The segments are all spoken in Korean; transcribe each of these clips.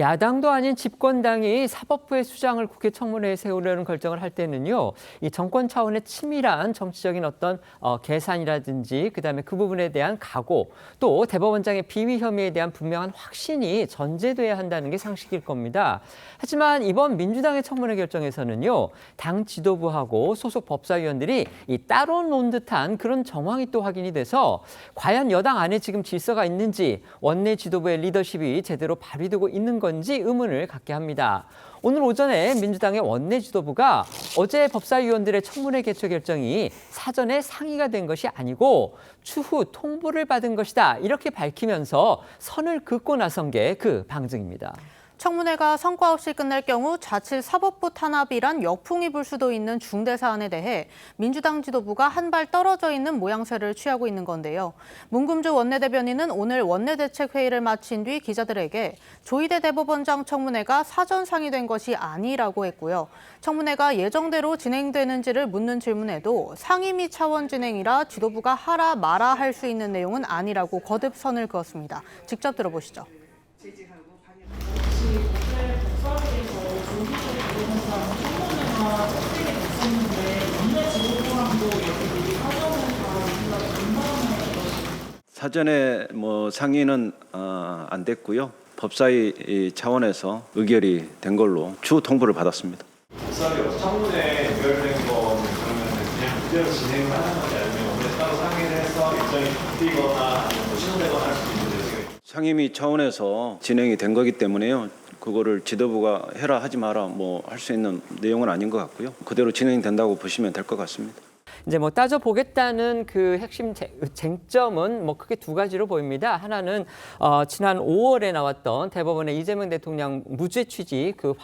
야당도 아닌 집권당이 사법부의 수장을 국회 청문회에 세우려는 결정을 할 때는요, 이 정권 차원의 치밀한 정치적인 어떤 계산이라든지 그다음에 그 부분에 대한 각오, 또 대법원장의 비위 혐의에 대한 분명한 확신이 전제돼야 한다는 게 상식일 겁니다. 하지만 이번 민주당의 청문회 결정에서는요, 당 지도부하고 소속 법사위원들이 이 따로 논 듯한 그런 정황이 또 확인이 돼서 과연 여당 안에 지금 질서가 있는지, 원내 지도부의 리더십이 제대로 발휘되고 있는 건지 의문을 갖게 합니다. 오늘 오전에 민주당의 원내 지도부가 어제 법사위원들의 청문회 개최 결정이 사전에 상의가 된 것이 아니고 추후 통보를 받은 것이다, 이렇게 밝히면서 선을 긋고 나선 게 그 방증입니다. 청문회가 성과 없이 끝날 경우 자칫 사법부 탄압이란 역풍이 불 수도 있는 중대 사안에 대해 민주당 지도부가 한 발 떨어져 있는 모양새를 취하고 있는 건데요. 문금주 원내대변인은 오늘 원내대책회의를 마친 뒤 기자들에게 조희대 대법원장 청문회가 사전 상의된 것이 아니라고 했고요. 청문회가 예정대로 진행되는지를 묻는 질문에도 상임위 차원 진행이라 지도부가 하라 마라 할 수 있는 내용은 아니라고 거듭 선을 그었습니다. 직접 들어보시죠. 사전에 상의는 안 됐고요. 법사위 차원에서 의결이 된 걸로 추후 통보를 받았습니다. 법사위 청문회 의결된 거는 그러면 그냥 그대로 진행을 하는 건지 아니면 오늘 따로 상의를 해서 일정이 바뀌거나 아니면 신호되거나 할 수도 있는데 지금 상임위 차원에서 진행이 된 거기 때문에요. 그거를 지도부가 해라 하지 마라 할 수 있는 내용은 아닌 것 같고요. 그대로 진행된다고 보시면 될 것 같습니다. 이제 따져보겠다는 그 핵심 쟁점은 크게 두 가지로 보입니다. 하나는 지난 5월에 나왔던 대법원의 이재명 대통령 무죄 취지 그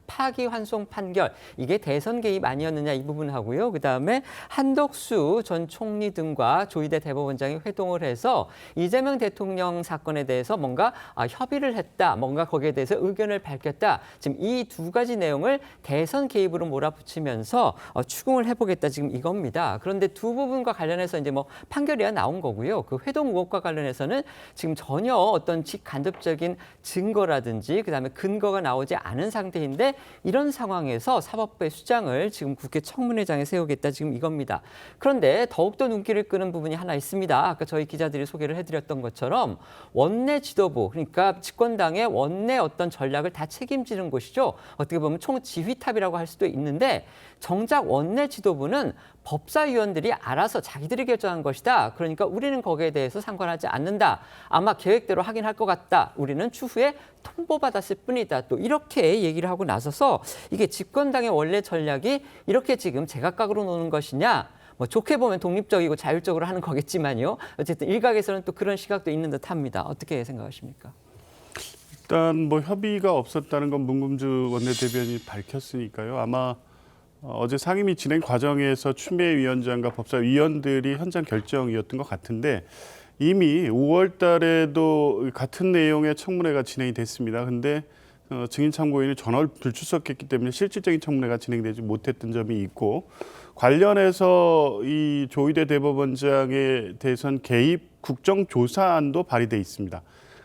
파기환송 판결, 이게 대선 개입 아니었느냐, 이 부분하고요. 그다음에 한덕수 전 총리 등과 조희대 대법원장이 회동을 해서 이재명 대통령 사건에 대해서 뭔가 협의를 했다, 뭔가 거기에 대해서 의견을 밝혔다. 지금 이 두 가지 내용을 대선 개입으로 몰아붙이면서 추궁을 해보겠다, 지금 이겁니다. 그런데 두 부분과 관련해서 이제 판결이야 나온 거고요. 그 회동 의혹과 관련해서는 지금 전혀 어떤 직간접적인 증거라든지 그다음에 근거가 나오지 않은 상태인데, 이런 상황에서 사법부의 수장을 지금 국회 청문회장에 세우겠다, 지금 이겁니다. 그런데 더욱더 눈길을 끄는 부분이 하나 있습니다. 아까 저희 기자들이 소개를 해드렸던 것처럼 원내 지도부, 그러니까 집권당의 원내 어떤 전략을 다 책임지는 곳이죠. 어떻게 보면 총지휘탑이라고 할 수도 있는데, 정작 원내 지도부는 법사위원들이 알아서 자기들이 결정한 것이다. 그러니까 우리는 거기에 대해서 상관하지 않는다. 아마 계획대로 하긴 할 것 같다. 우리는 추후에 통보받았을 뿐이다. 또 이렇게 얘기를 하고 나서서 이게 집권당의 원래 전략이 이렇게 지금 제각각으로 노는 것이냐. 좋게 보면 독립적이고 자율적으로 하는 거겠지만요. 어쨌든 일각에서는 또 그런 시각도 있는 듯합니다. 어떻게 생각하십니까? 일단 협의가 없었다는 건 문금주 원내대변인이 밝혔으니까요. 아마 어제 상임위 진행 과정에서 추미애위원장과 법사위원들이 현장 결정이었던 것 같은데, 이미 5월 달에도 같은 내용의 청문회가 진행이 됐습니다. 근데 증인 참고인이 전월 불출석했기 때문에 실질적인 청문회가 진행되지 못했던 점이 있고, 관련해서 이 조희대 대법원장의 대선 개입 국정조사안도 발의돼 있습니다.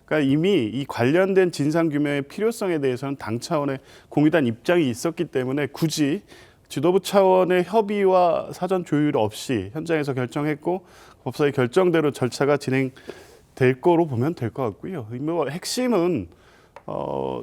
그러니까 이미 이 관련된 진상규명의 필요성에 대해서는 당 차원의 공유단 입장이 있었기 때문에 굳이 지도부 차원의 협의와 사전 조율 없이 현장에서 결정했고, 법사위 결정대로 절차가 진행될 거로 보면 될 것 같고요. 핵심은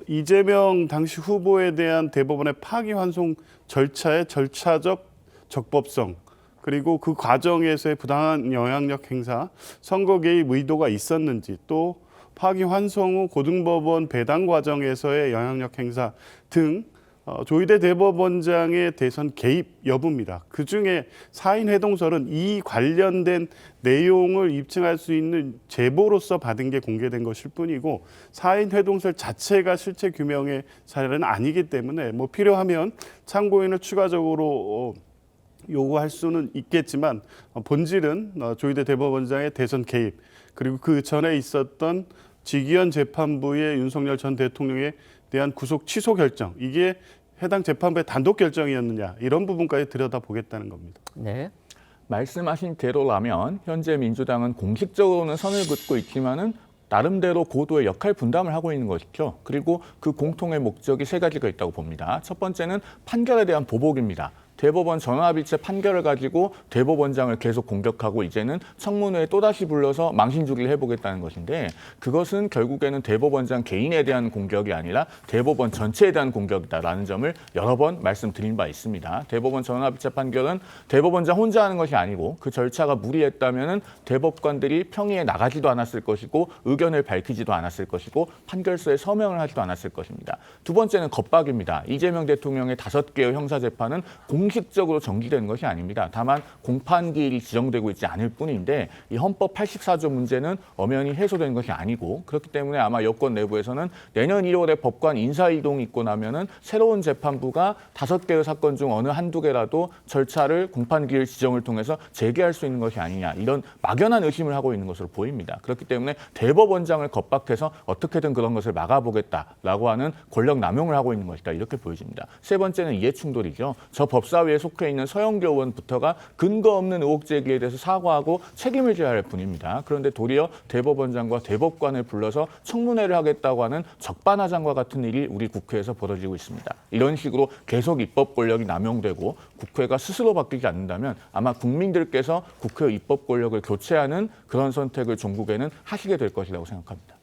이재명 당시 후보에 대한 대법원의 파기환송 절차의 절차적 적법성, 그리고 그 과정에서의 부당한 영향력 행사, 선거 개입 의도가 있었는지, 또 파기환송 후 고등법원 배당 과정에서의 영향력 행사 등 조희대 대법원장의 대선 개입 여부입니다. 그중에 사인 회동설은 이 관련된 내용을 입증할 수 있는 제보로서 받은 게 공개된 것일 뿐이고, 사인 회동설 자체가 실체 규명의 사례는 아니기 때문에 필요하면 참고인을 추가적으로 요구할 수는 있겠지만, 본질은 조희대 대법원장의 대선 개입, 그리고 그 전에 있었던 직위원 재판부의 윤석열 전 대통령에 대한 구속 취소 결정, 이게 해당 재판부의 단독 결정이었느냐, 이런 부분까지 들여다보겠다는 겁니다. 네. 말씀하신 대로라면 현재 민주당은 공식적으로는 선을 긋고 있지만은 나름대로 고도의 역할 분담을 하고 있는 것이죠. 그리고 그 공통의 목적이 세 가지가 있다고 봅니다. 첫 번째는 판결에 대한 보복입니다. 대법원 전원합의체 판결을 가지고 대법원장을 계속 공격하고 이제는 청문회에 또다시 불러서 망신주기를 해보겠다는 것인데 그것은 결국에는 대법원장 개인에 대한 공격이 아니라 대법원 전체에 대한 공격이다라는 점을 여러 번 말씀드린 바 있습니다. 대법원 전원합의체 판결은 대법원장 혼자 하는 것이 아니고 그 절차가 무리했다면은 대법관들이 평의에 나가지도 않았을 것이고 의견을 밝히지도 않았을 것이고 판결서에 서명을 하지도 않았을 것입니다. 두 번째는 겁박입니다. 이재명 대통령의 5개의 형사재판은 공식적으로 정지되는 것이 아닙니다. 다만 공판기일이 지정되고 있지 않을 뿐인데 이 헌법 84조 문제는 엄연히 해소된 것이 아니고 그렇기 때문에 아마 여권 내부에서는 내년 1월에 법관 인사이동이 있고 나면은 새로운 재판부가 5개의 사건 중 어느 한두 개라도 절차를 공판기일 지정을 통해서 재개할 수 있는 것이 아니냐 이런 막연한 의심을 하고 있는 것으로 보입니다. 그렇기 때문에 대법원장을 겁박해서 어떻게든 그런 것을 막아보겠다라고 하는 권력 남용을 하고 있는 것이다 이렇게 보여집니다. 세 번째는 이해충돌이죠. 저 법사위에 속해 있는 서영교 의원부터가 근거 없는 의혹 제기에 대해서 사과하고 책임을 져야 할 분입니다. 그런데 도리어 대법원장과 대법관을 불러서 청문회를 하겠다고 하는 적반하장과 같은 일이 우리 국회에서 벌어지고 있습니다. 이런 식으로 계속 입법 권력이 남용되고 국회가 스스로 바뀌지 않는다면 아마 국민들께서 국회 입법 권력을 교체하는 그런 선택을 종국에는 하시게 될 것이라고 생각합니다.